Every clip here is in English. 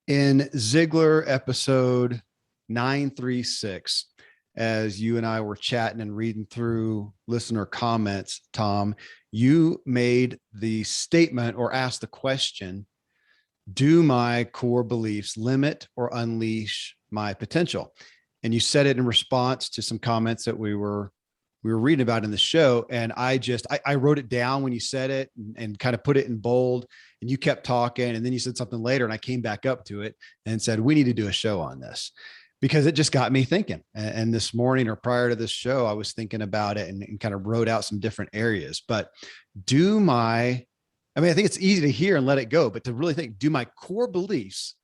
In Ziglar episode 936, as you and I were chatting and reading through listener comments, Tom, you made the statement or asked the question, do my core beliefs limit or unleash my potential? And you said it in response to some comments that we were reading about in the show. And I wrote it down when you said it and kind of put it in bold, and you kept talking. And then you said something later and I came back up to it and said, we need to do a show on this because it just got me thinking. And this morning or prior to this show, I was thinking about it and kind of wrote out some different areas. But I think it's easy to hear and let it go, but to really think, do my core beliefs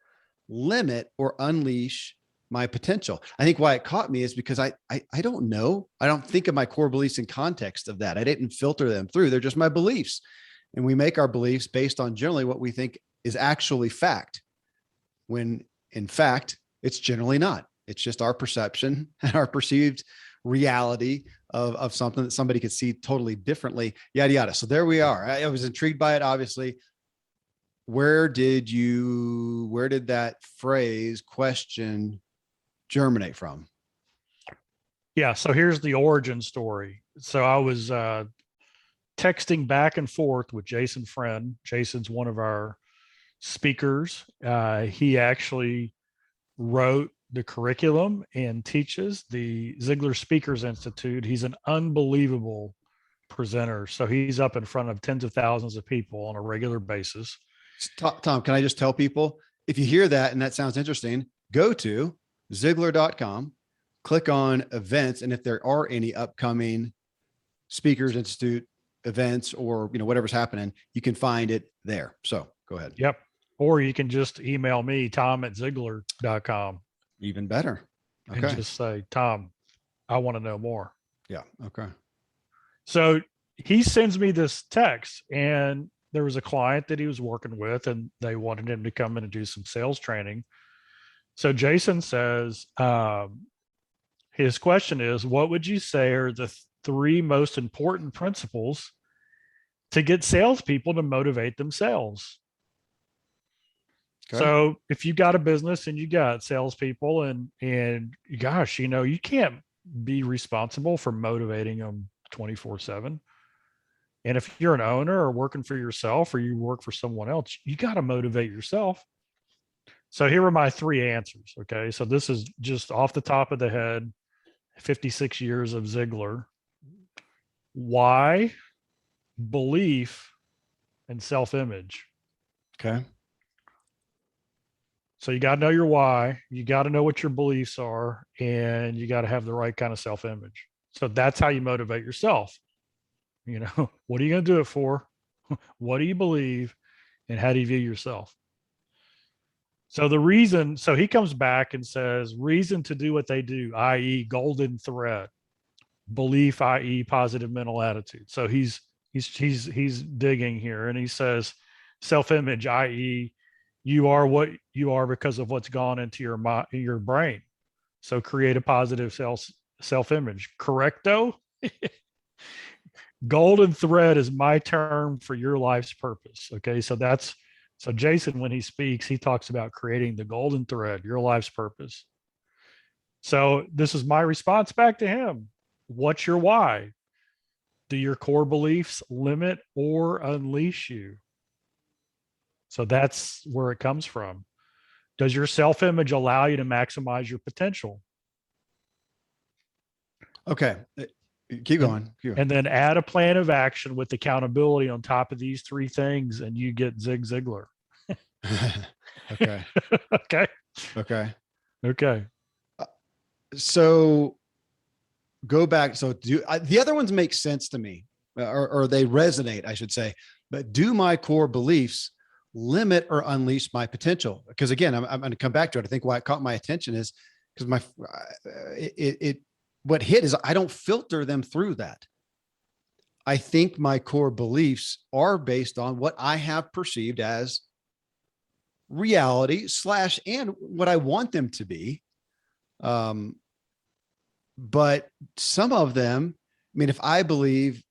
limit or unleash my potential? I think why it caught me is because I don't know. I don't think of my core beliefs in context of that. I didn't filter them through. They're just my beliefs. And we make our beliefs based on generally what we think is actually fact, when in fact, it's generally not. It's just our perception and our perceived reality of something that somebody could see totally differently, yada, yada. So there we are. I was intrigued by it, obviously. Where did that phrase question germinate from? Yeah. So here's the origin story. So I was texting back and forth with Jason Friend. Jason's one of our speakers. He actually wrote the curriculum and teaches the Ziglar Speakers Institute. He's an unbelievable presenter. So he's up in front of tens of thousands of people on a regular basis. Tom, can I just tell people, if you hear that and that sounds interesting, go to Ziglar.com, click on events. And if there are any upcoming Speakers Institute events or, whatever's happening, you can find it there. So go ahead. Yep. Or you can just email me, tom@Ziglar.com. Even better. Okay. And just say, Tom, I want to know more. Yeah. Okay. So he sends me this text, and there was a client that he was working with, and they wanted him to come in and do some sales training. So Jason says, his question is, what would you say are the three most important principles to get salespeople to motivate themselves? Okay. So if you got a business and you got salespeople and gosh, you can't be responsible for motivating them 24/7. And if you're an owner or working for yourself or you work for someone else, you got to motivate yourself. So here are my three answers. Okay. So this is just off the top of the head, 56 years of Ziglar. Why, belief, and self-image. Okay. So you got to know your why, you got to know what your beliefs are, and you got to have the right kind of self-image. So that's how you motivate yourself. What are you going to do it for? What do you believe? And how do you view yourself? So he comes back and says, reason to do what they do, i.e. golden thread, belief, i.e. positive mental attitude. So he's digging here, and he says self-image, i.e. you are what you are because of what's gone into your brain. So create a positive self-image. Correcto? Golden thread is my term for your life's purpose. Okay. So Jason, when he speaks, he talks about creating the golden thread, your life's purpose. So this is my response back to him. What's your why? Do your core beliefs limit or unleash you? So that's where it comes from. Does your self-image allow you to maximize your potential? Okay. Keep going. And then add a plan of action with accountability on top of these three things, and you get Zig Ziglar. Okay. Okay. Okay. Okay. So go back. So the other ones make sense to me, or they resonate, I should say. But do my core beliefs limit or unleash my potential? Because again, I'm going to come back to it. I think why it caught my attention is because what hit is I don't filter them through that. I think my core beliefs are based on what I have perceived as reality / and what I want them to be. But some of them, I mean, if I believe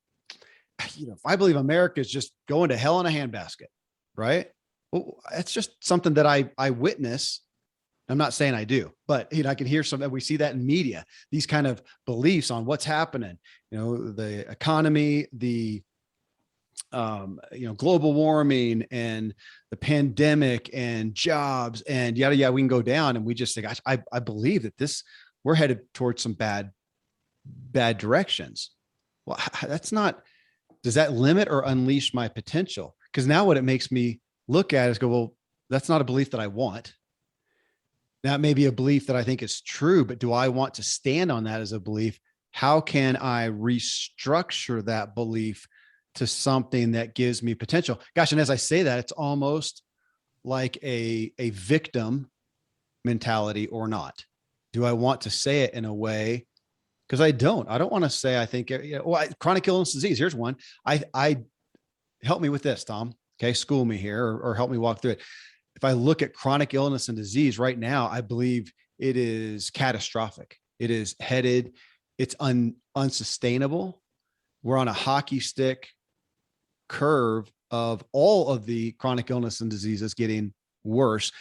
America is just going to hell in a handbasket, right? Well, it's just something that I witness. I'm not saying I do, but I can hear some, we see that in media, these kind of beliefs on what's happening, the economy, the global warming and the pandemic and jobs and yada, yada. We can go down and we just think, I believe that we're headed towards some bad directions. Well, that's not, does that limit or unleash my potential? Because now what it makes me look at is go, well, that's not a belief that I want. That may be a belief that I think is true, but do I want to stand on that as a belief? How can I restructure that belief to something that gives me potential? Gosh, and as I say that, it's almost like a victim mentality or not. Do I want to say it in a way? Because I don't want to say, I think, chronic illness disease. Here's one. I help me with this, Tom. Okay. School me here or help me walk through it. If I look at chronic illness and disease right now, I believe it is catastrophic. It is headed, it's unsustainable. We're on a hockey stick curve of all of the chronic illness and diseases getting worse,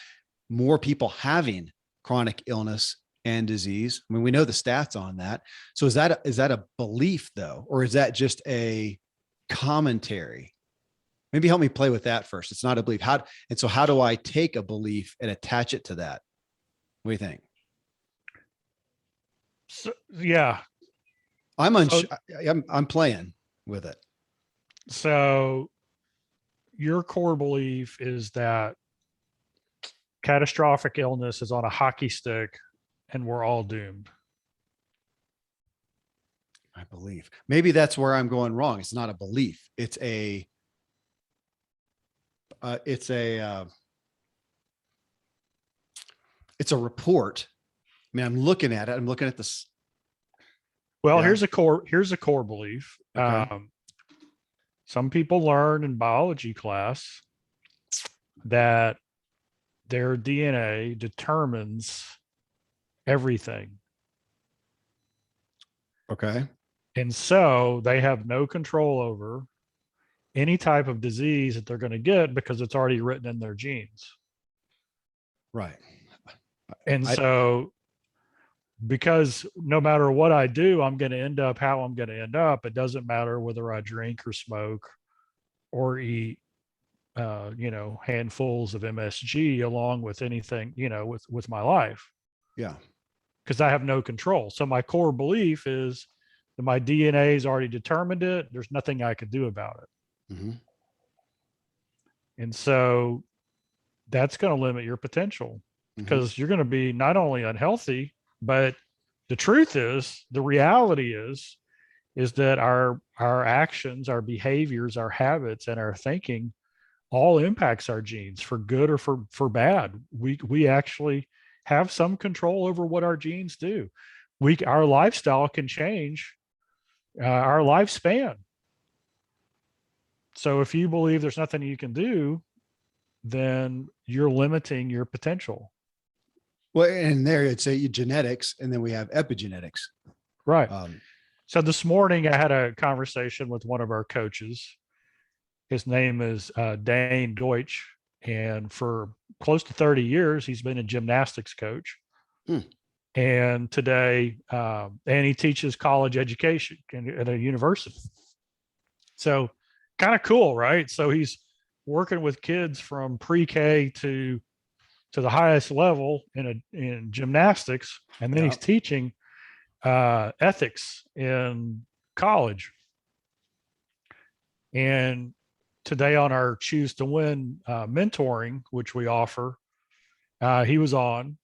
more people having chronic illness and disease. I mean, we know the stats on that. So is that a belief though, or is that just a commentary? Maybe help me play with that first. It's not a belief. How do I take a belief and attach it to that? What do you think? So, yeah. I'm playing with it. So your core belief is that catastrophic illness is on a hockey stick and we're all doomed. I believe maybe that's where I'm going wrong. It's not a belief. It's a report. I mean, I'm looking at it. I'm looking at this. Well, yeah. Here's a core belief. Okay. Some people learn in biology class that their DNA determines everything. Okay. And so they have no control over any type of disease that they're going to get because it's already written in their genes. Right. And so because no matter what I do, I'm going to end up how I'm going to end up. It doesn't matter whether I drink or smoke or eat, handfuls of MSG along with anything, with my life. Yeah. Because I have no control. So my core belief is that my DNA has already determined it. There's nothing I can do about it. Mm-hmm. And so that's going to limit your potential because you're going to be not only unhealthy, but the truth is, the reality is that our actions, our behaviors, our habits, and our thinking all impacts our genes for good or for bad. We actually have some control over what our genes do. Our lifestyle can change our lifespan. So if you believe there's nothing you can do, then you're limiting your potential. Well, and there it's genetics, and then we have epigenetics. Right. So this morning I had a conversation with one of our coaches. His name is Dane Deutsch, and for close to 30 years, he's been a gymnastics coach. And today, and he teaches college education at a university. So kind of cool, right? So he's working with kids from pre-K to the highest level in gymnastics, and then he's teaching ethics in college. And today on our Choose to Win mentoring, which we offer, he was on,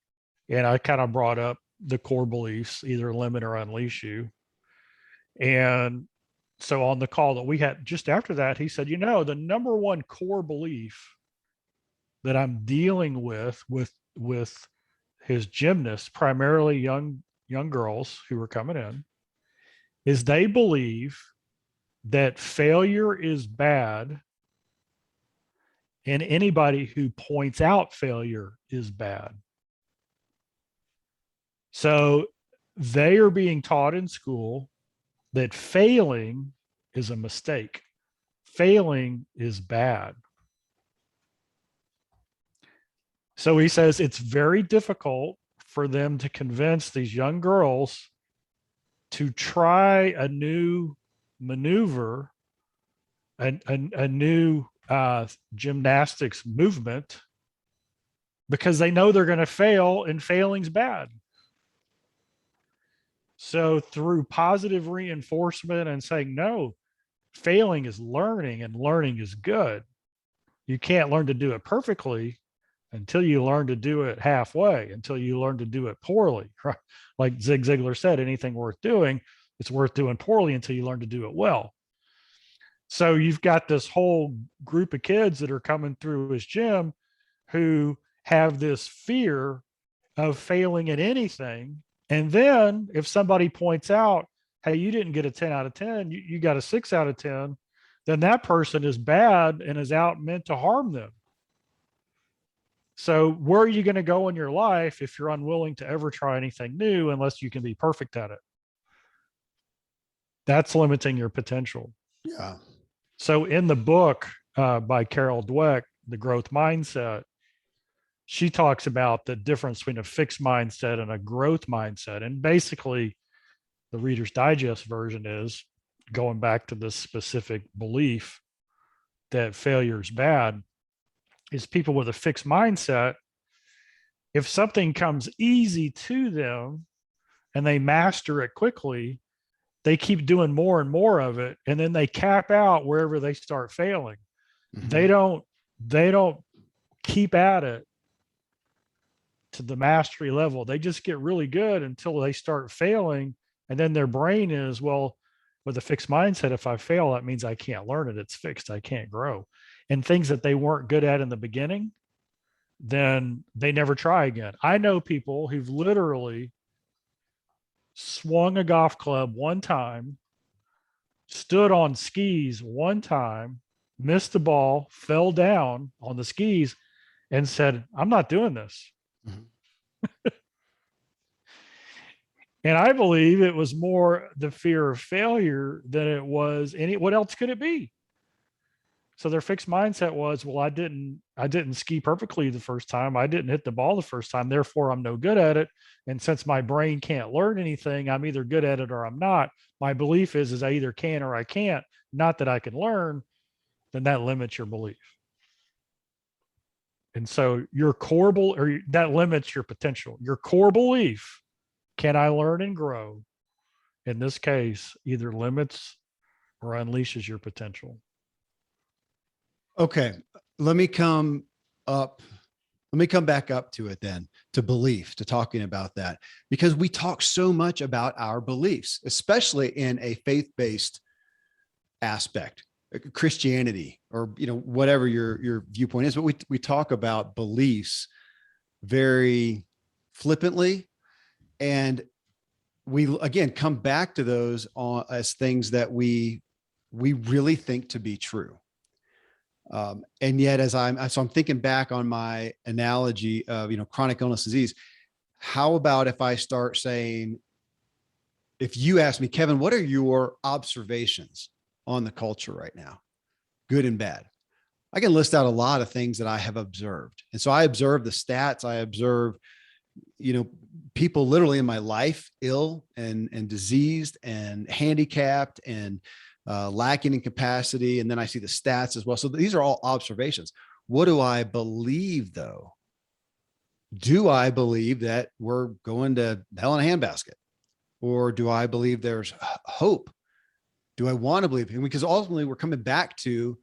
and I kind of brought up the core beliefs, either limit or unleash you. And so on the call that we had just after that, he said, the number one core belief that I'm dealing with his gymnasts, primarily young girls who are coming in, is they believe that failure is bad and anybody who points out failure is bad. So they are being taught in school that failing is a mistake. Failing is bad. So he says it's very difficult for them to convince these young girls to try a new maneuver, a new gymnastics movement, because they know they're going to fail and failing's bad. So through positive reinforcement and saying, no, failing is learning and learning is good. You can't learn to do it perfectly until you learn to do it halfway, until you learn to do it poorly. Right? Like Zig Ziglar said, anything worth doing, it's worth doing poorly until you learn to do it well. So you've got this whole group of kids that are coming through his gym who have this fear of failing at anything. And then if somebody points out, hey, you didn't get a 10 out of 10, you got a 6 out of 10, then that person is bad and is out meant to harm them. So where are you going to go in your life if you're unwilling to ever try anything new unless you can be perfect at it? That's limiting your potential. Yeah. So in the book by Carol Dweck, The Growth Mindset, she talks about the difference between a fixed mindset and a growth mindset. And basically, the Reader's Digest version is going back to this specific belief that failure is bad, is people with a fixed mindset. If something comes easy to them and they master it quickly, they keep doing more and more of it. And then they cap out wherever they start failing. Mm-hmm. They don't keep at it to the mastery level. They just get really good until they start failing. And then their brain is, well, with a fixed mindset, if I fail, that means I can't learn it. It's fixed. I can't grow. And things that they weren't good at in the beginning, then they never try again. I know people who've literally swung a golf club one time, stood on skis one time, missed the ball, fell down on the skis, and said, I'm not doing this. Mm-hmm. And I believe it was more the fear of failure than it was what else could it be? So their fixed mindset was, well, I didn't ski perfectly the first time. I didn't hit the ball the first time. Therefore, I'm no good at it. And since my brain can't learn anything, I'm either good at it or I'm not. My belief is I either can or I can't, not that I can learn. Then that limits your belief. And so your core that limits your potential. Your core belief, can I learn and grow? In this case, either limits or unleashes your potential. Okay, let me come back up to it then, to belief, to talking about that, because we talk so much about our beliefs, especially in a faith-based aspect, Christianity, or whatever your viewpoint is. But we talk about beliefs very flippantly, and we again come back to those as things that we really think to be true. And yet, so I'm thinking back on my analogy of, chronic illness disease. How about if I start saying, if you ask me, Kevin, what are your observations on the culture right now, good and bad? I can list out a lot of things that I have observed. And so I observe the stats. I observe, people literally in my life, ill and diseased and handicapped and lacking in capacity. And then I see the stats as well. So these are all observations. What do I believe though? Do I believe that we're going to hell in a handbasket? Or do I believe there's hope? Do I want to believe? Because ultimately we're coming back to,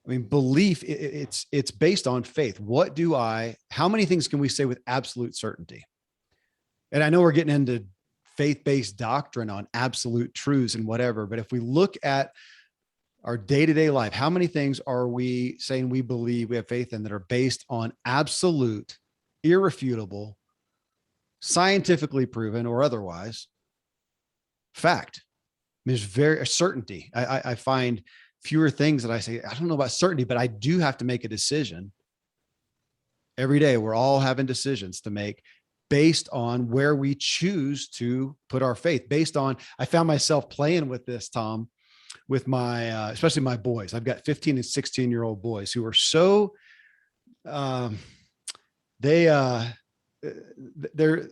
belief, it's based on faith. How many things can we say with absolute certainty? And I know we're getting into faith-based doctrine on absolute truths and whatever, but if we look at our day-to-day life, how many things are we saying we believe, we have faith in, that are based on absolute, irrefutable, scientifically proven or otherwise fact? There's a certainty. I find fewer things that I say, I don't know about certainty, but I do have to make a decision every day. We're all having decisions to make based on where we choose to put our faith. I found myself playing with this, Tom, with my, especially my boys. I've got 15 and 16-year-old boys who are so they they're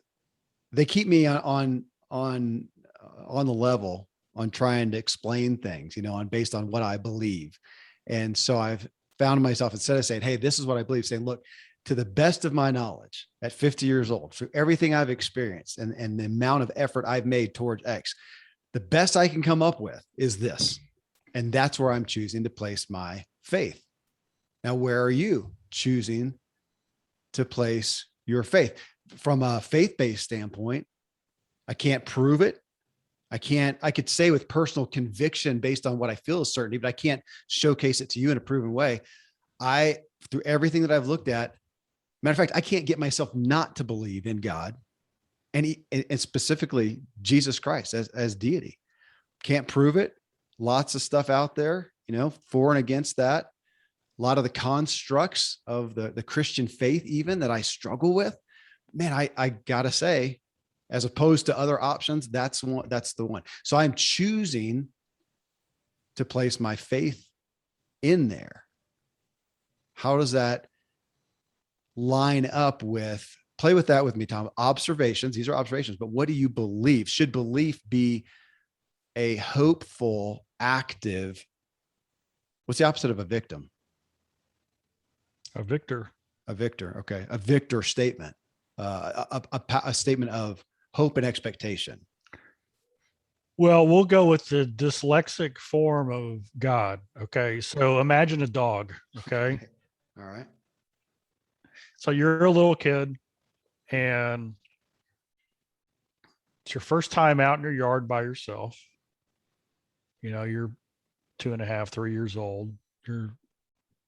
they keep me on the level on trying to explain things, on based on what I believe. And so I've found myself, instead of saying, hey, this is what I believe, saying, look, to the best of my knowledge at 50 years old, through everything I've experienced and the amount of effort I've made towards X, the best I can come up with is this. And that's where I'm choosing to place my faith. Now, where are you choosing to place your faith? From a faith-based standpoint, I can't prove it. I could say with personal conviction based on what I feel is certainty, but I can't showcase it to you in a proven way. Through everything that I've looked at, matter of fact, I can't get myself not to believe in God and specifically Jesus Christ as deity. Can't prove it. Lots of stuff out there, for and against that. A lot of the constructs of the Christian faith, even, that I struggle with, man, I gotta say, as opposed to other options, that's the one. So I'm choosing to place my faith in there. How does that line up with, play with that with me, Tom? Observations. These are observations, but what do you believe? Should belief be a hopeful, active, what's the opposite of a victim? A victor. A victor. Okay. A victor statement, a statement of hope and expectation. Well, we'll go with the dyslexic form of God. Okay. So imagine a dog. Okay. All right. So you're a little kid and it's your first time out in your yard by yourself. You're 2.5, 3 years old. You're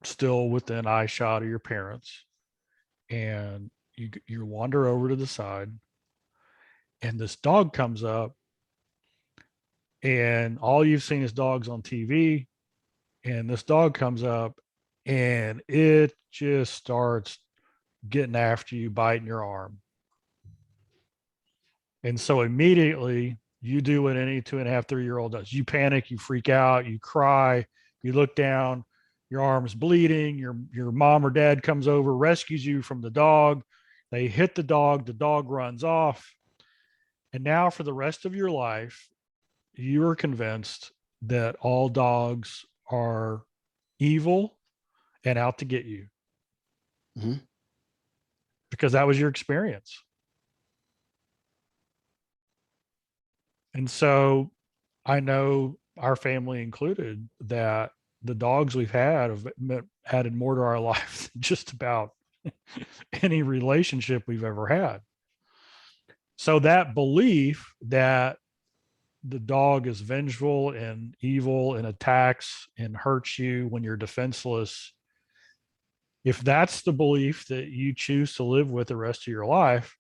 still within eye shot of your parents. And you wander over to the side and this dog comes up and all you've seen is dogs on TV. And this dog comes up and it just starts getting after you, biting your arm. And so immediately you do what any 2.5, 3-year-old does. You panic, you freak out, you cry, you look down, your arm's bleeding, your mom or dad comes over, rescues you from the dog. They hit the dog runs off. And now for the rest of your life, you are convinced that all dogs are evil and out to get you. Mm-hmm. Because that was your experience. And so I know our family included that the dogs we've had have added more to our life than just about any relationship we've ever had. So that belief that the dog is vengeful and evil and attacks and hurts you when you're defenseless, if that's the belief that you choose to live with the rest of your life,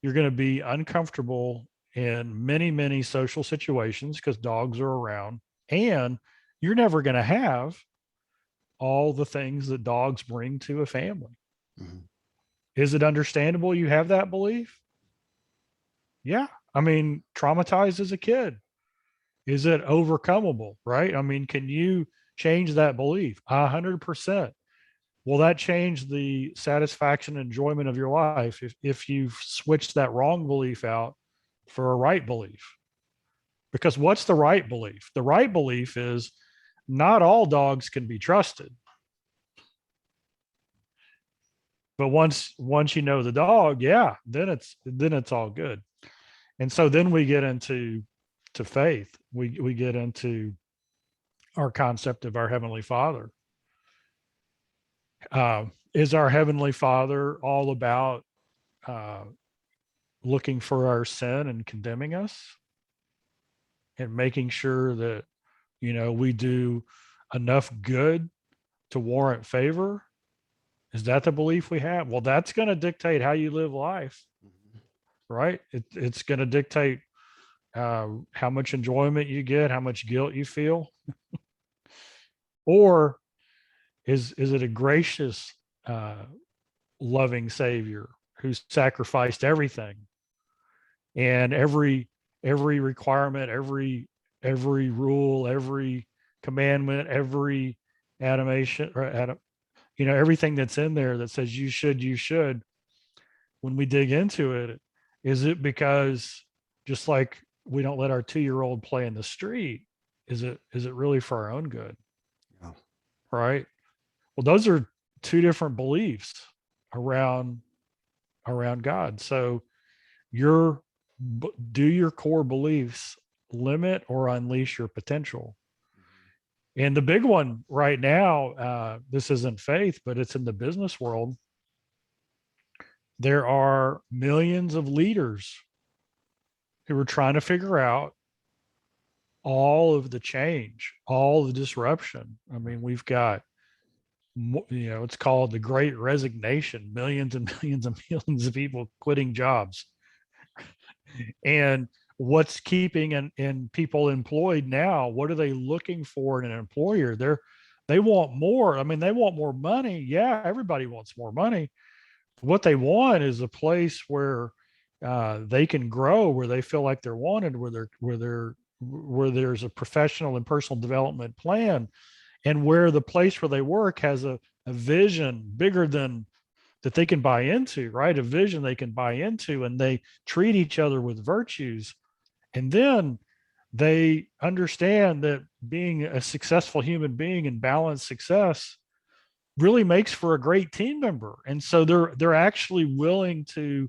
you're going to be uncomfortable in many, many social situations because dogs are around, and you're never going to have all the things that dogs bring to a family. Mm-hmm. Is it understandable you have that belief? Yeah. I mean, traumatized as a kid. Is it overcomable, right? I mean, can you change that belief? 100%. Will that change the satisfaction and enjoyment of your life if you've switched that wrong belief out for a right belief? Because what's the right belief? The right belief is not all dogs can be trusted. But once you know the dog, yeah, then it's all good. And so then we get into faith. We get into our concept of our Heavenly Father. Is our Heavenly Father all about looking for our sin and condemning us and making sure that, we do enough good to warrant favor? Is that the belief we have? Well, that's going to dictate how you live life, right? It's going to dictate how much enjoyment you get, how much guilt you feel. Or is it a gracious, loving Savior who sacrificed everything and every requirement, every rule, every commandment, every animation or everything that's in there that says you should, when we dig into it, is it because just like we don't let our 2-year-old play in the street, is it really for our own good? Yeah. Right. Well, those are two different beliefs around God. So your do your core beliefs limit or unleash your potential? And the big one right now, this isn't faith, but it's in the business world. There are millions of leaders who are trying to figure out all of the change, all the disruption. I mean, we've got, it's called the Great Resignation, millions and millions and millions of people quitting jobs. And what's keeping in people employed now? What are they looking for in an employer? They want more. I mean, they want more money. Yeah, everybody wants more money. What they want is a place where they can grow, where they feel like they're wanted, where there's a professional and personal development plan, and where the place where they work has a vision bigger than that they can buy into, right? A vision they can buy into, and they treat each other with virtues. And then they understand that being a successful human being and balanced success really makes for a great team member. And so they're actually willing to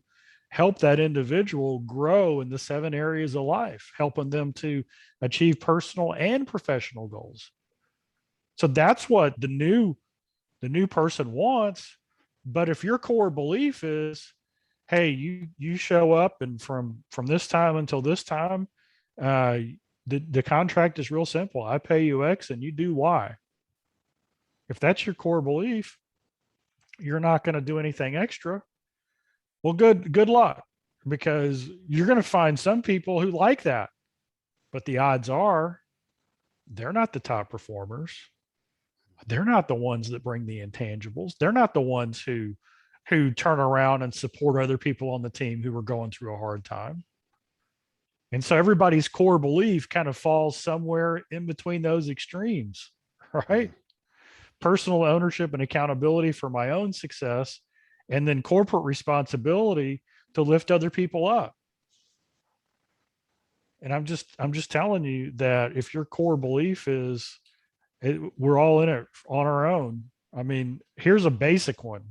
help that individual grow in the 7 areas of life, helping them to achieve personal and professional goals. So that's what the new person wants. But if your core belief is, hey, you show up and from this time until this time, the contract is real simple. I pay you X and you do Y. If that's your core belief, you're not going to do anything extra. Well, good luck, because you're going to find some people who like that, but the odds are they're not the top performers. They're not the ones that bring the intangibles. They're not the ones who turn around and support other people on the team who are going through a hard time. And so everybody's core belief kind of falls somewhere in between those extremes, right? Personal ownership and accountability for my own success, and then corporate responsibility to lift other people up. And I'm just telling you that if your core belief is we're all in it on our own. I mean, here's a basic one.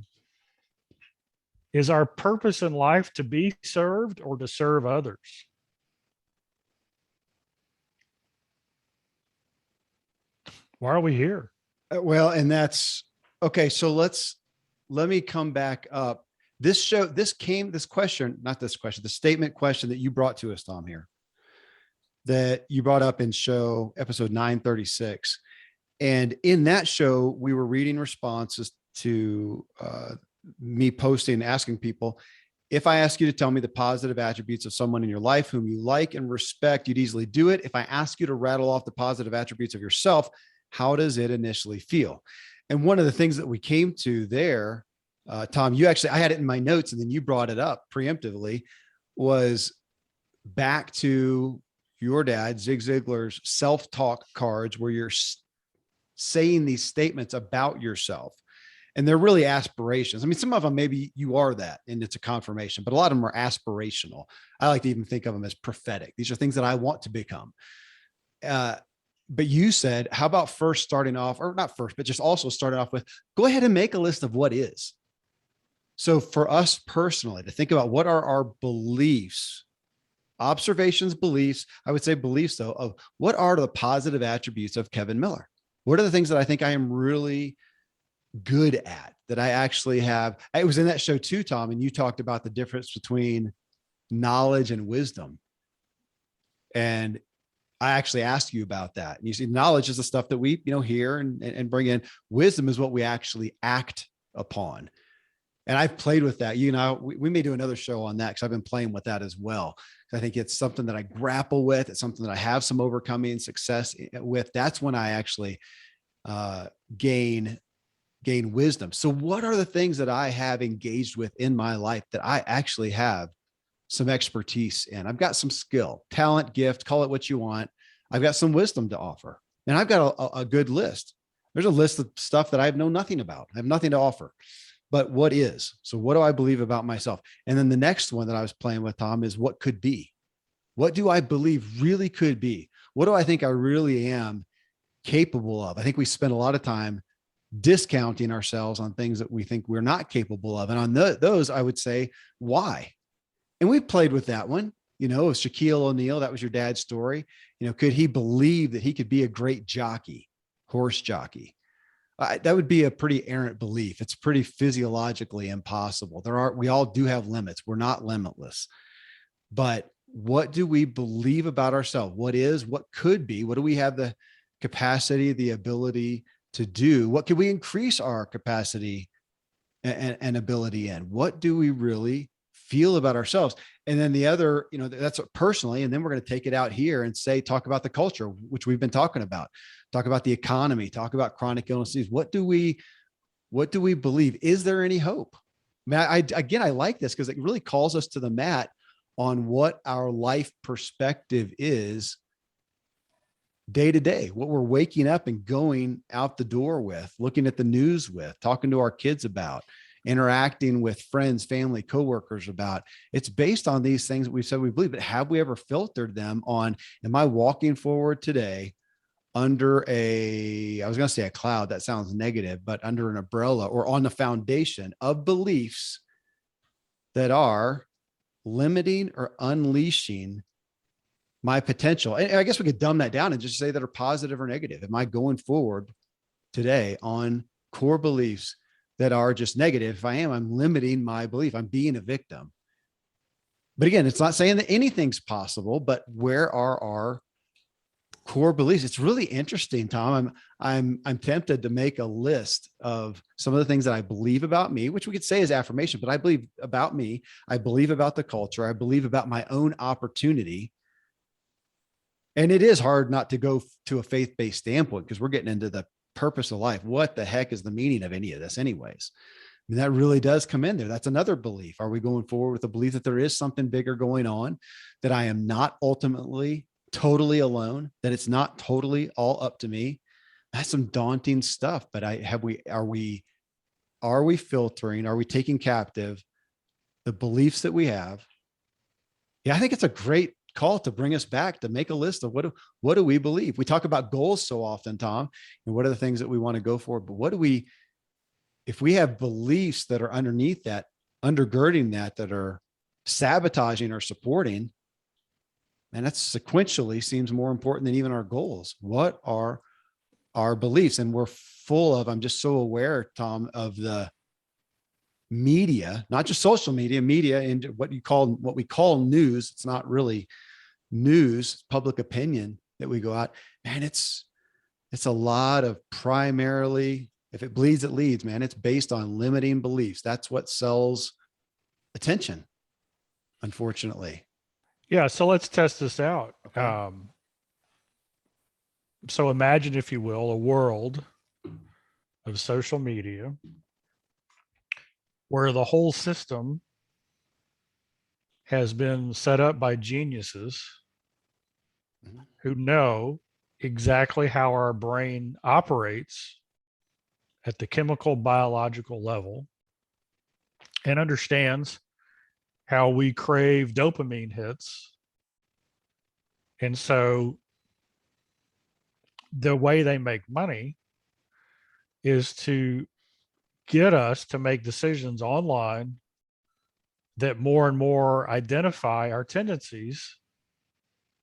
Is our purpose in life to be served or to serve others? Why are we here? Well, and that's okay. So let me come back up. The statement question that you brought to us, Tom, here, that you brought up in show episode 936. And in that show, we were reading responses to me posting, asking people, if I ask you to tell me the positive attributes of someone in your life whom you like and respect, you'd easily do it. If I ask you to rattle off the positive attributes of yourself, how does it initially feel? And one of the things that we came to there, Tom, I had it in my notes and then you brought it up preemptively, was back to your dad, Zig Ziglar's self-talk cards, where you're saying these statements about yourself. And they're really aspirations. I mean, some of them, maybe you are that and it's a confirmation, but a lot of them are aspirational. I like to even think of them as prophetic. These are things that I want to become. But you said, how about first starting off, or not first, but just also starting off with, go ahead and make a list of what is. So for us personally, to think about what are our beliefs, observations, beliefs, I would say beliefs though, of what are the positive attributes of Kevin Miller? What are the things that I think I am really good at, that I actually have? I was in that show too, Tom, and you talked about the difference between knowledge and wisdom. And I actually asked you about that. And you see, knowledge is the stuff that we, hear and bring in. Wisdom is what we actually act upon. And I've played with that. We may do another show on that because I've been playing with that as well. I think it's something that I grapple with. It's something that I have some overcoming success with. That's when I actually gain wisdom. So what are the things that I have engaged with in my life that I actually have some expertise in? I've got some skill, talent, gift, call it what you want. I've got some wisdom to offer. And I've got a good list. There's a list of stuff that I know nothing about. I have nothing to offer. but what is? So what do I believe about myself? And then the next one that I was playing with, Tom, is what could be? What do I believe really could be? What do I think I really am capable of? I think we spend a lot of time discounting ourselves on things that we think we're not capable of. And on those, I would say, why? And we played with that one. Shaquille O'Neal, that was your dad's story. Could he believe that he could be a great jockey, horse jockey? That would be a pretty errant belief. It's pretty physiologically impossible. We all do have limits. We're not limitless. But what do we believe about ourselves? What could be? What do we have the capacity, the ability to do? What can we increase our capacity and ability in? What do we really feel about ourselves? And then the other, that's personally, and then we're going to take it out here and talk about the culture, which we've been talking about, talk about the economy, talk about chronic illnesses. What do we believe? Is there any hope? I like this because it really calls us to the mat on what our life perspective is day to day, what we're waking up and going out the door with, looking at the news with, talking to our kids about, interacting with friends, family, coworkers about. It's based on these things that we've said we believe, but have we ever filtered them on, am I walking forward today under I was going to say a cloud, that sounds negative, but under an umbrella or on the foundation of beliefs that are limiting or unleashing my potential? And I guess we could dumb that down and just say that are positive or negative. Am I going forward today on core beliefs that are just negative? If I am, I'm limiting my belief. I'm being a victim. But again, it's not saying that anything's possible, but where are our core beliefs? It's really interesting, Tom. I'm tempted to make a list of some of the things that I believe about me, which we could say is affirmation, but I believe about me. I believe about the culture. I believe about my own opportunity. And it is hard not to go to a faith-based standpoint because we're getting into the purpose of life. What the heck is the meaning of any of this anyways? I mean, that really does come in there. That's another belief. Are we going forward with the belief that there is something bigger going on, that I am not ultimately totally alone, that it's not totally all up to me? That's some daunting stuff. But are we filtering? Are we taking captive the beliefs that we have? Yeah, I think it's a great call to bring us back to make a list of what do we believe? We talk about goals so often, Tom, and what are the things that we want to go for? But if we have beliefs that are underneath that, undergirding that are sabotaging or supporting, and that sequentially seems more important than even our goals. What are our beliefs? And we're full of, I'm just so aware, Tom, of the media, not just social media and what we call news. It's not really news, public opinion that we go out. Man, it's a lot of primarily, if it bleeds, it leads, man. It's based on limiting beliefs. That's what sells attention, unfortunately. Yeah. So let's test this out. Okay. So imagine, if you will, a world of social media where the whole system has been set up by geniuses who know exactly how our brain operates at the chemical biological level and understands how we crave dopamine hits. And so the way they make money is to get us to make decisions online that more and more identify our tendencies.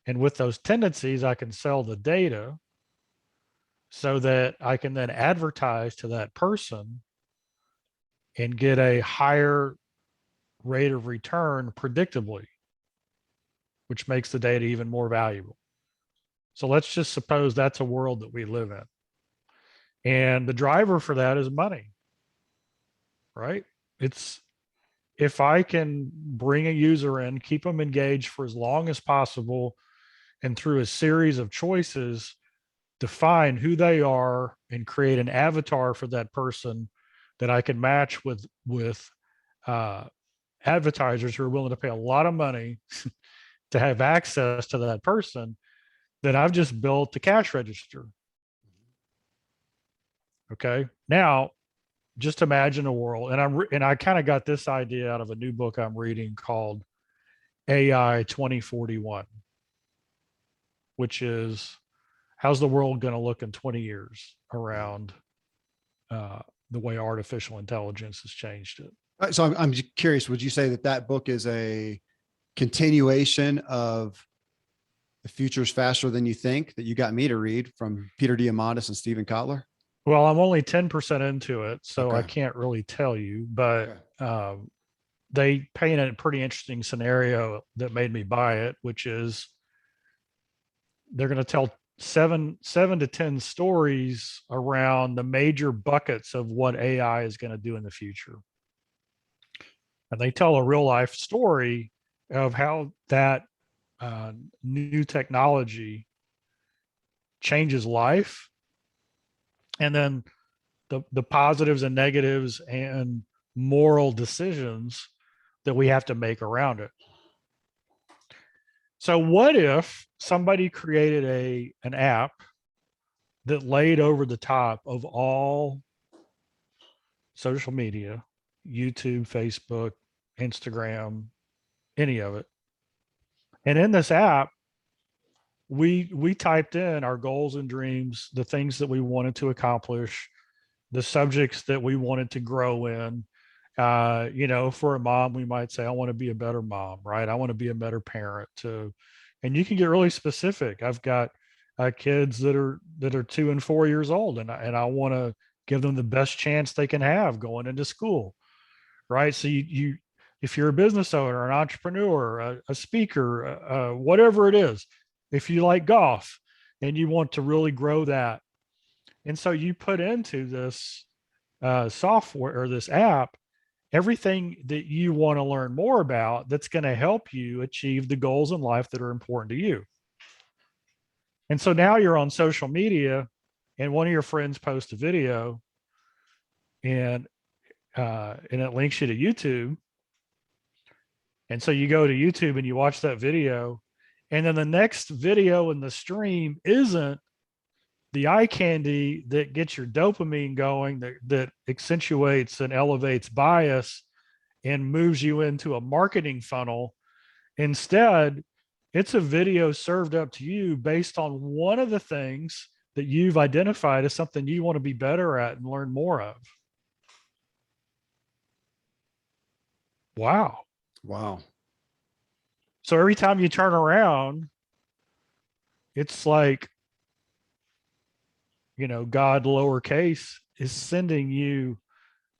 And with those tendencies, I can sell the data so that I can then advertise to that person and get a higher rate of return predictably, which makes the data even more valuable. So let's just suppose that's a world that we live in. And the driver for that is money, right? It's, if I can bring a user in, keep them engaged for as long as possible, and through a series of choices, define who they are and create an avatar for that person that I can match with advertisers who are willing to pay a lot of money to have access to that person, then I've just built the cash register. Okay. Now, just imagine a world, and I kind of got this idea out of a new book I'm reading called AI 2041, which is how's the world going to look in 20 years around uh, the way artificial intelligence has changed it. So I'm just curious, would you say that that book is a continuation of The Future's Faster Than You Think that you got me to read from Peter Diamandis and Stephen Kotler? Well, I'm only 10% into it, so I Okay. can't really tell you, but they painted a pretty interesting scenario that made me buy it, which is they're going to tell seven to 10 stories around the major buckets of what AI is going to do in the future. And they tell a real life story of how that new technology changes life, and then the positives and negatives and moral decisions that we have to make around it. So what if somebody created an app that laid over the top of all social media, YouTube, Facebook, Instagram, any of it. And in this app, we typed in our goals and dreams, the things that we wanted to accomplish, the subjects that we wanted to grow in. For a mom, we might say, I want to be a better mom, right? I want to be a better parent too. And you can get really specific. I've got kids that are 2 and 4 years old, and I want to give them the best chance they can have going into school, right? So you if you're a business owner, an entrepreneur, a speaker, whatever it is, if you like golf and you want to really grow that, and so you put into this software or this app everything that you want to learn more about that's going to help you achieve the goals in life that are important to you. And so now you're on social media and one of your friends posts a video and it links you to YouTube. And so you go to YouTube and you watch that video. And then the next video in the stream isn't the eye candy that gets your dopamine going, that accentuates and elevates bias and moves you into a marketing funnel. Instead, it's a video served up to you based on one of the things that you've identified as something you want to be better at and learn more of. Wow. Wow. So every time you turn around, it's like, God lowercase is sending you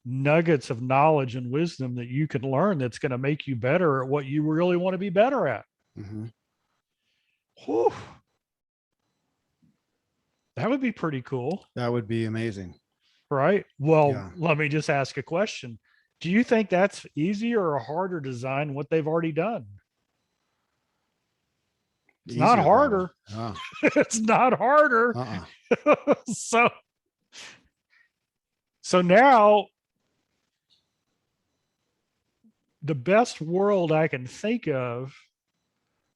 nuggets of knowledge and wisdom that you can learn that's going to make you better at what you really want to be better at. Mm-hmm. Whew. That would be pretty cool. That would be amazing. Right? Well, Yeah. Let me just ask a question. Do you think that's easier or harder to design what they've already done? It's Easier, not harder. Oh. It's not harder. So now the best world I can think of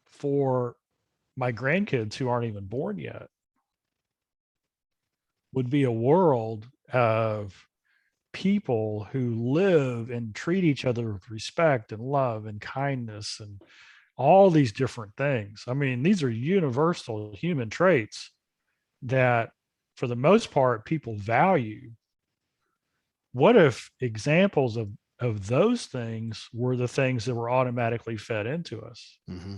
for my grandkids who aren't even born yet would be a world of people who live and treat each other with respect and love and kindness and all these different things. I mean, these are universal human traits that, for the most part, people value. What if examples of those things were the things that were automatically fed into us? Mm-hmm.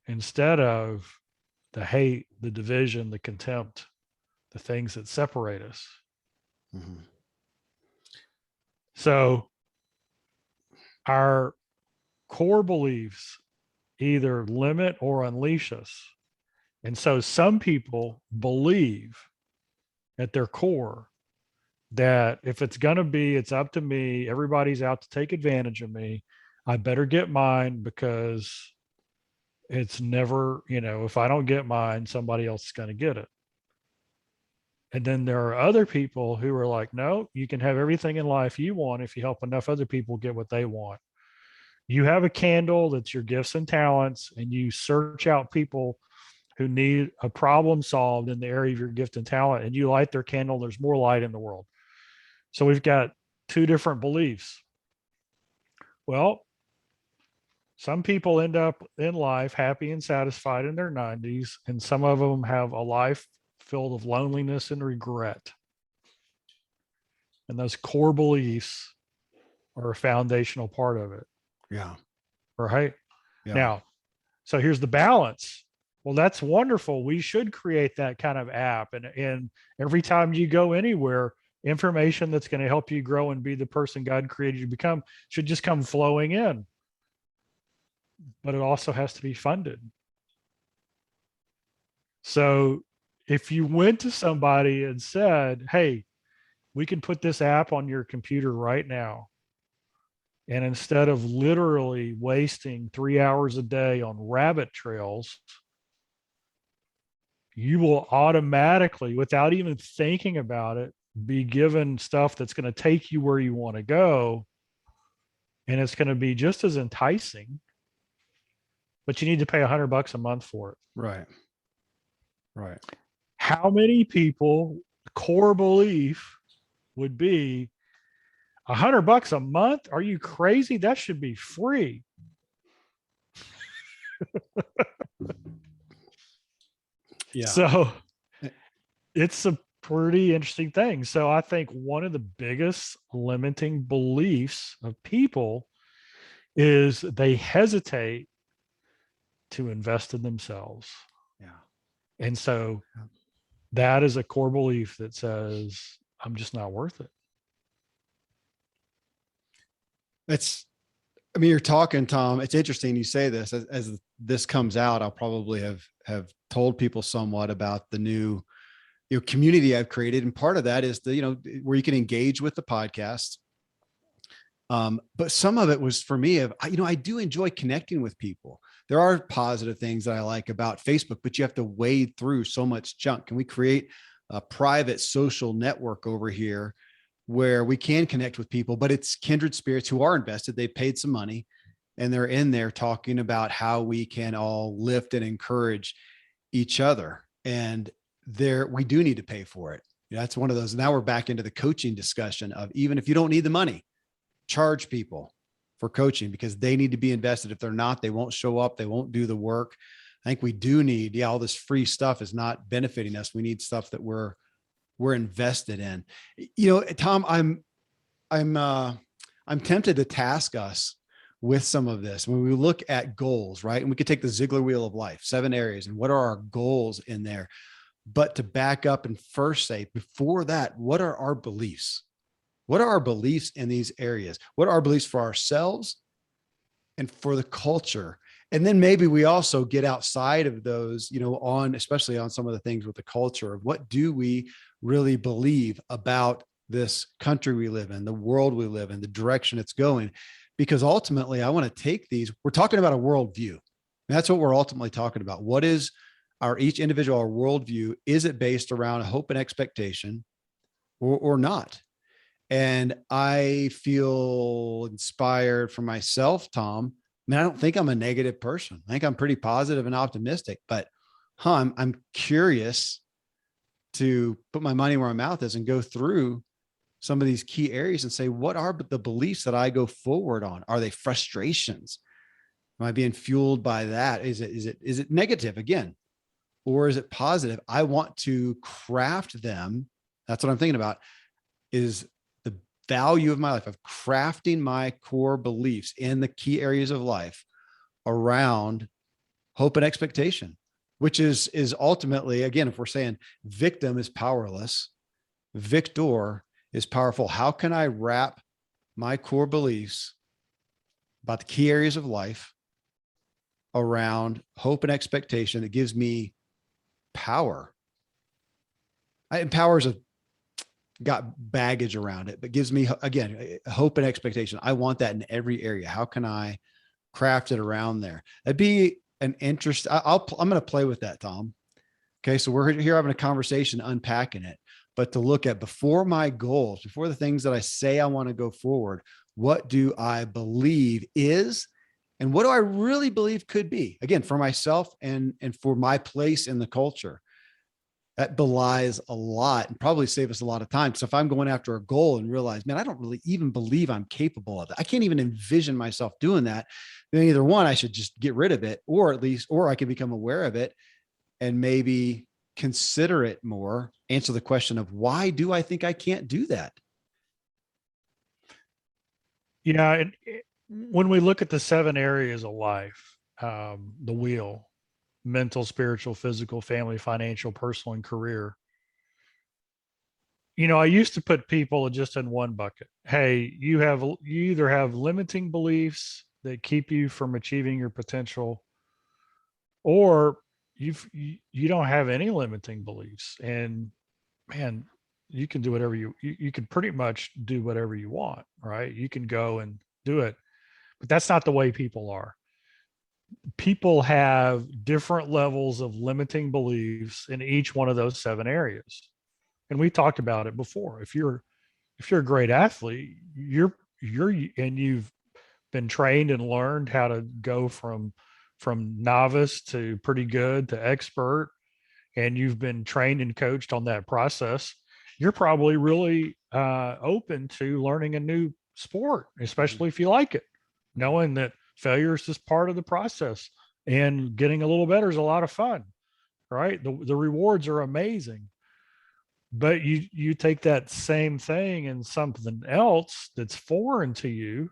Instead of the hate, the division, the contempt, the things that separate us. Mm-hmm. So our core beliefs either limit or unleash us. And so some people believe at their core that if it's going to be, it's up to me, everybody's out to take advantage of me, I better get mine because it's never, if I don't get mine, somebody else is going to get it. And then there are other people who are like, no, you can have everything in life you want if you help enough other people get what they want. You have a candle that's your gifts and talents, and you search out people who need a problem solved in the area of your gift and talent, and you light their candle, there's more light in the world. So we've got two different beliefs. Well, some people end up in life happy and satisfied in their 90s, and some of them have a life filled of loneliness and regret. And those core beliefs are a foundational part of it. Yeah. Right. Yeah. Now, so here's the balance. Well, that's wonderful. We should create that kind of app. And every time you go anywhere, information that's going to help you grow and be the person God created you to become should just come flowing in. But it also has to be funded. So if you went to somebody and said, hey, we can put this app on your computer right now, and instead of literally wasting 3 hours a day on rabbit trails, you will automatically, without even thinking about it, be given stuff that's going to take you where you want to go. And it's going to be just as enticing, but you need to pay $100 a month for it. Right. Right. How many people, core belief would be $100 a month? Are you crazy? That should be free. Yeah. So it's a pretty interesting thing. So I think one of the biggest limiting beliefs of people is they hesitate to invest in themselves. Yeah. And so that is a core belief that says, I'm just not worth it. I mean, you're talking, Tom. It's interesting you say this. As this comes out, I'll probably have told people somewhat about the new, community I've created. And part of that is where you can engage with the podcast. But some of it was for me I do enjoy connecting with people. There are positive things that I like about Facebook, but you have to wade through so much junk. Can we create a private social network over here where we can connect with people, but it's kindred spirits who are invested? They paid some money and they're in there talking about how we can all lift and encourage each other. And we do need to pay for it. That's one of those. Now we're back into the coaching discussion of, even if you don't need the money, charge people for coaching because they need to be invested. If they're not, they won't show up. They won't do the work. I think we do need, all this free stuff is not benefiting us. We need stuff that we're invested in. Tom, I'm tempted to task us with some of this. When we look at goals, right? And we could take the Ziglar wheel of life, 7 areas, and what are our goals in there? But to back up and first say, before that, what are our beliefs? What are our beliefs in these areas? What are our beliefs for ourselves and for the culture? And then maybe we also get outside of those, especially on some of the things with the culture of what do we really believe about this country we live in, the world we live in, the direction it's going. Because ultimately I want to take these, we're talking about a worldview. And that's what we're ultimately talking about. What is each individual, our worldview? Is it based around hope and expectation or not? And I feel inspired for myself, Tom. I mean, I don't think I'm a negative person. I think I'm pretty positive and optimistic, but I'm curious to put my money where my mouth is and go through some of these key areas and say, what are the beliefs that I go forward on? Are they frustrations? Am I being fueled by that? Is it negative again, or is it positive? I want to craft them. That's what I'm thinking about, is the value of my life, of crafting my core beliefs in the key areas of life around hope and expectation, which is ultimately, again, if we're saying victim is powerless, victor is powerful. How can I wrap my core beliefs about the key areas of life around hope and expectation that gives me power? Power's got baggage around it, but gives me, again, hope and expectation. I want that in every area. How can I craft it around there? That'd be an interest. I'm going to play with that, Tom. Okay. So we're here having a conversation, unpacking it, but to look at before my goals, before the things that I say I want to go forward, what do I believe is And what do I really believe could be? Again, for myself and for my place in the culture. That belies a lot and probably save us a lot of time. So if I'm going after a goal and realize, man, I don't really even believe I'm capable of it, I can't even envision myself doing that, then either one, I should just get rid of it, or at least, or I can become aware of it and maybe consider it more, answer the question of why do I think I can't do that? Yeah. And when we look at the 7 areas of life, the wheel, mental, spiritual, physical, family, financial, personal, and career. I used to put people just in one bucket. Hey, you either have limiting beliefs that keep you from achieving your potential, or you don't have any limiting beliefs. And man, you can do whatever you can pretty much do whatever you want, right? You can go and do it. But that's not the way people are. People have different levels of limiting beliefs in each one of those 7 areas. And we talked about it before. If you're a great athlete, and you've been trained and learned how to go from novice to pretty good to expert, and you've been trained and coached on that process, you're probably really open to learning a new sport, especially if you like it, knowing that failure is just part of the process, and getting a little better is a lot of fun, right? The rewards are amazing. But you take that same thing and something else that's foreign to you,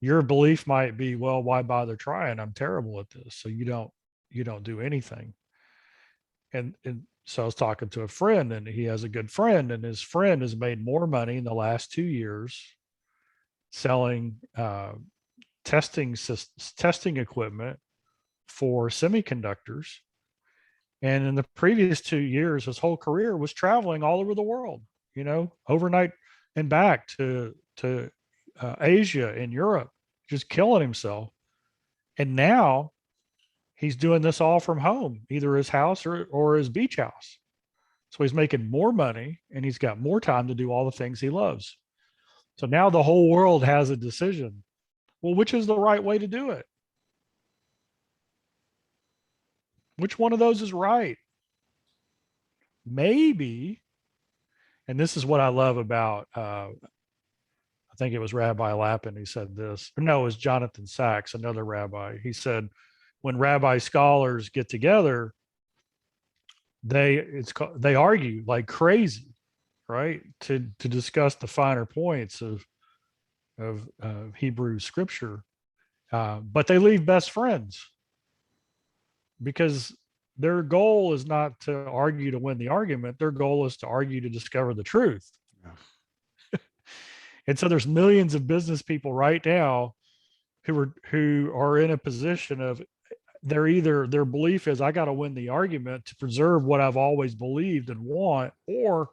your belief might be, well, why bother trying? I'm terrible at this. So you don't do anything. And so I was talking to a friend, and he has a good friend, and his friend has made more money in the last 2 years selling testing equipment for semiconductors. And in the previous 2 years, his whole career was traveling all over the world, overnight and back to Asia and Europe, just killing himself. And now he's doing this all from home, either his house or his beach house. So he's making more money, and he's got more time to do all the things he loves. So now the whole world has a decision. Well, which is the right way to do it? Which one of those is right? Maybe, and this is what I love about, I think it was Rabbi Lapin who said this. Or no, it was Jonathan Sachs, another rabbi. He said, when rabbi scholars get together, they argue like crazy, right? To discuss the finer points of Hebrew scripture, but they leave best friends, because their goal is not to argue to win the argument. Their goal is to argue to discover the truth. Yeah. And so there's millions of business people right now who are in a position of, their belief is, I got to win the argument to preserve what I've always believed and want. Or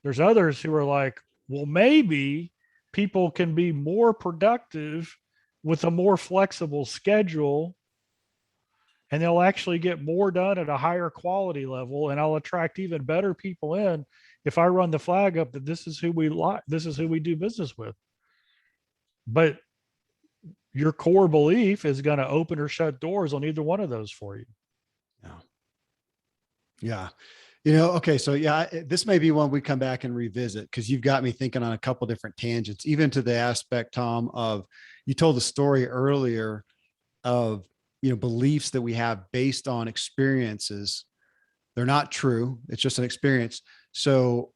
there's others who are like, well, maybe people can be more productive with a more flexible schedule, and they'll actually get more done at a higher quality level, and I'll attract even better people in if I run the flag up that this is who we like, this is who we do business with. But your core belief is going to open or shut doors on either one of those for you. Yeah. Okay. So yeah, this may be one we come back and revisit, because you've got me thinking on a couple different tangents, even to the aspect, Tom, of, you told the story earlier of, beliefs that we have based on experiences. They're not true. It's just an experience. So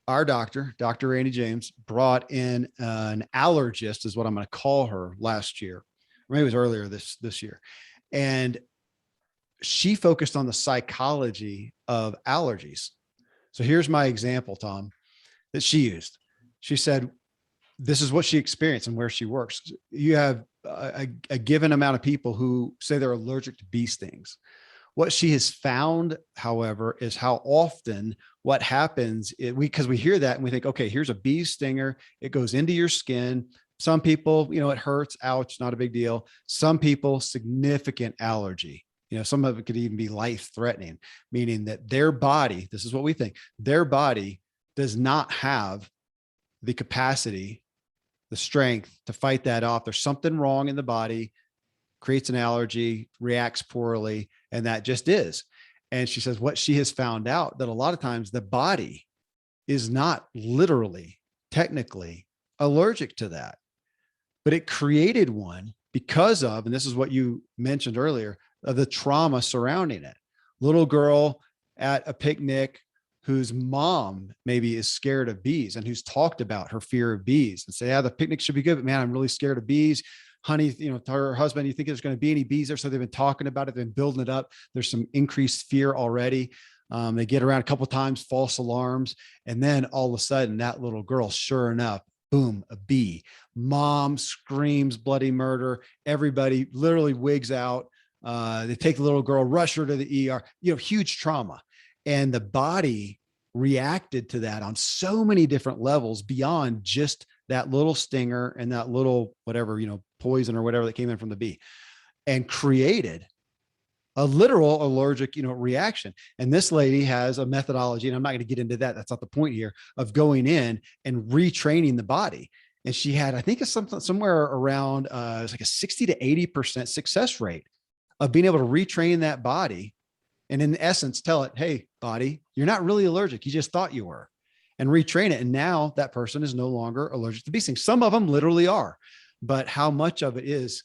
our Dr. Randy James, brought in an allergist, is what I'm going to call her, last year, or maybe it was earlier this year. And she focused on the psychology of allergies. So here's my example, Tom, that she used. She said, this is what she experienced and where she works. You have a given amount of people who say they're allergic to bee stings. What she has found, however, is how often what happens, because we hear that and we think, okay, here's a bee stinger. It goes into your skin. Some people, it hurts. Ouch, not a big deal. Some people, significant allergy. Some of it could even be life-threatening, meaning that their body, this is what we think, their body does not have the capacity the strength to fight that off. There's something wrong in the body, creates an allergy, reacts poorly, and that just is. And she says what she has found out, that a lot of times the body is not literally, technically allergic to that, but it created one because of, and this is what you mentioned earlier, of the trauma surrounding it. Little girl at a picnic whose mom maybe is scared of bees and who's talked about her fear of bees and say, yeah, the picnic should be good, but man, I'm really scared of bees. Honey, to her husband, you think there's going to be any bees there? So they've been talking about it, they've been building it up. There's some increased fear already. They get around a couple of times, false alarms. And then all of a sudden that little girl, sure enough, boom, a bee. Mom screams bloody murder. Everybody literally wigs out. They take the little girl, rush her to the ER, huge trauma. And the body reacted to that on so many different levels beyond just that little stinger and that little, whatever, poison or whatever that came in from the bee, and created a literal allergic, reaction. And this lady has a methodology, and I'm not going to get into that. That's not the point here, of going in and retraining the body. And she had, I think it's something somewhere around, it's like a 60 to 80% success rate of being able to retrain that body. And in essence, tell it, hey, body, you're not really allergic. You just thought you were, and retrain it. And now that person is no longer allergic to bee stings. Some of them literally are, but how much of it is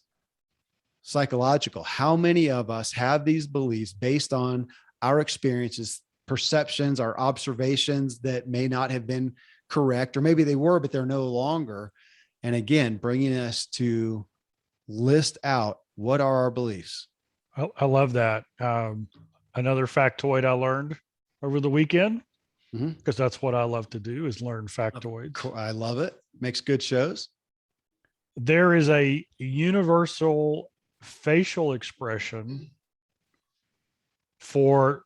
psychological? How many of us have these beliefs based on our experiences, perceptions, our observations that may not have been correct, or maybe they were, but they're no longer. And again, bringing us to list out, what are our beliefs? I love that. Another factoid I learned over the weekend, because that's what I love to do, is learn factoids. I love it. Makes good shows. There is a universal facial expression for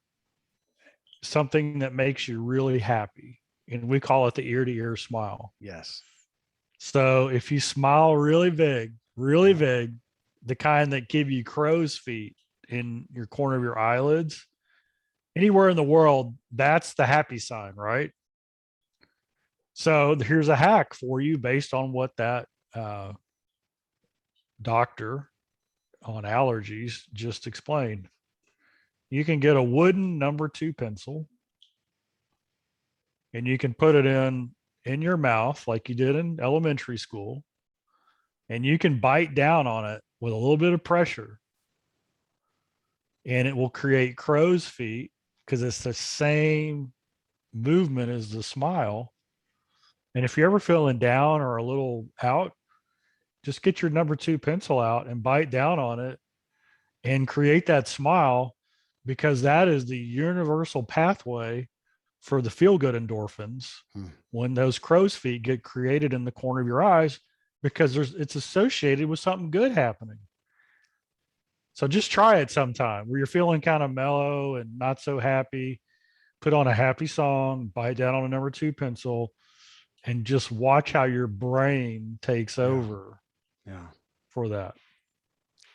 something that makes you really happy, and we call it the ear-to-ear smile. Yes. So if you smile really big, the kind that give you crow's feet in your corner of your eyelids, anywhere in the world, that's the happy sign, right? So here's a hack for you based on what that doctor on allergies just explained. You can get a wooden number 2 pencil, and you can put it in your mouth like you did in elementary school, and you can bite down on it with a little bit of pressure, and it will create crow's feet because it's the same movement as the smile. And if you're ever feeling down or a little out, just get your number 2 pencil out and bite down on it and create that smile, because that is the universal pathway for the feel-good endorphins when those crow's feet get created in the corner of your eyes, because it's associated with something good happening. So just try it sometime where you're feeling kind of mellow and not so happy. Put on a happy song, bite down on a number 2 pencil, and just watch how your brain takes over for that.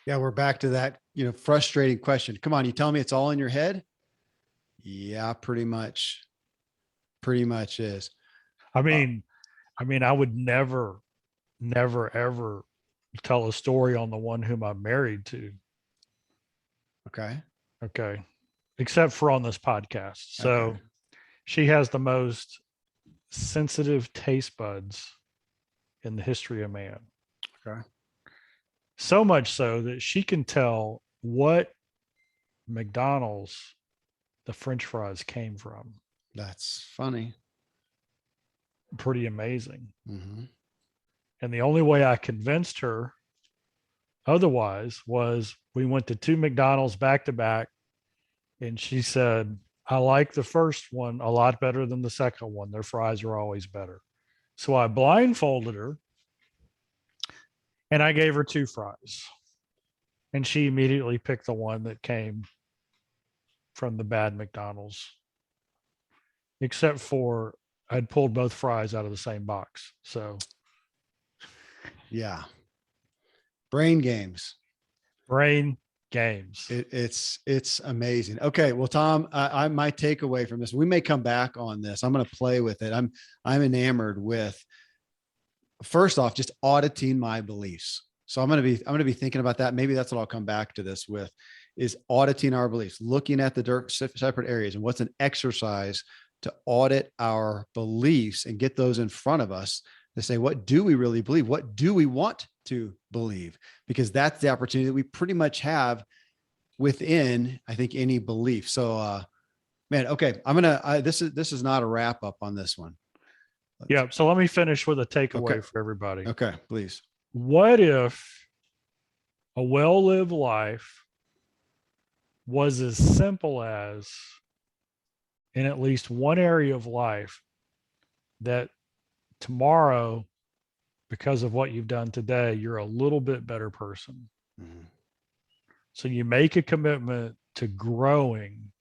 Yeah, we're back to that, frustrating question. Come on, you tell me it's all in your head? Yeah, pretty much is. I mean, I would never, ever tell a story on the one whom I'm married to. Okay. Except for on this podcast. So she has the most sensitive taste buds in the history of man. Okay. So much so that she can tell what McDonald's the French fries came from. That's funny. Pretty amazing. Mm-hmm. And the only way I convinced her otherwise was we went to 2 McDonald's back to back, and she said, I like the first one a lot better than the second one. Their fries are always better. So I blindfolded her and I gave her 2 fries. And she immediately picked the one that came from the bad McDonald's, except for I'd pulled both fries out of the same box. So yeah. Brain games. It's amazing. Okay. Well, Tom, my takeaway from this, we may come back on this. I'm going to play with it. I'm enamored with first off, just auditing my beliefs. So I'm going to be thinking about that. Maybe that's what I'll come back to this with, is auditing our beliefs, looking at the separate areas, and what's an exercise to audit our beliefs and get those in front of us to say, what do we really believe? What do we want to believe? Because that's the opportunity that we pretty much have within, I think, any belief. So, man, okay, this is not a wrap up on this one. Yeah. So let me finish with a takeaway Okay. for everybody. Okay, please. What if a well-lived life was as simple as, in at least one area of life, that tomorrow, because of what you've done today, you're a little bit better person. Mhm. So you make a commitment to growing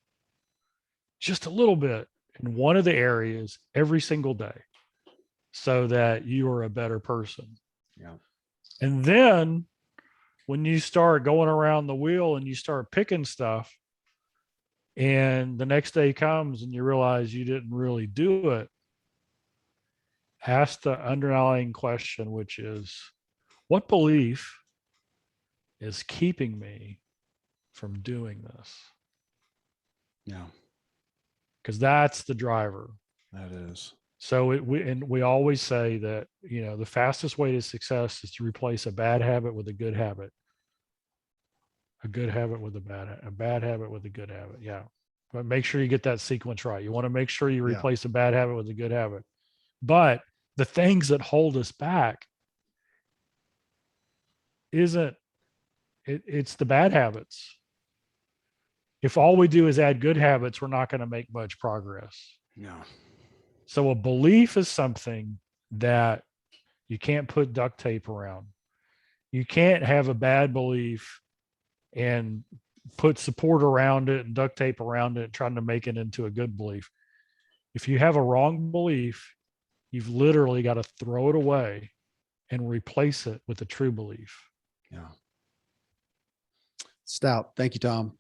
just a little bit in one of the areas every single day so that you are a better person. Yeah. And then when you start going around the wheel and you start picking stuff, and the next day comes and you realize you didn't really do it, ask the underlying question, which is, what belief is keeping me from doing this? Yeah. Because that's the driver. That is. So we always say that, the fastest way to success is to replace a bad habit with a good habit, a good habit with a bad habit with a good habit. Yeah. But make sure you get that sequence right. You want to make sure you replace a bad habit with a good habit. But the things that hold us back it's the bad habits. If all we do is add good habits, we're not going to make much progress. No. So a belief is something that you can't put duct tape around. You can't have a bad belief and put support around it and duct tape around it, trying to make it into a good belief. If you have a wrong belief, you've literally got to throw it away and replace it with a true belief. Yeah. Stout. Thank you, Tom.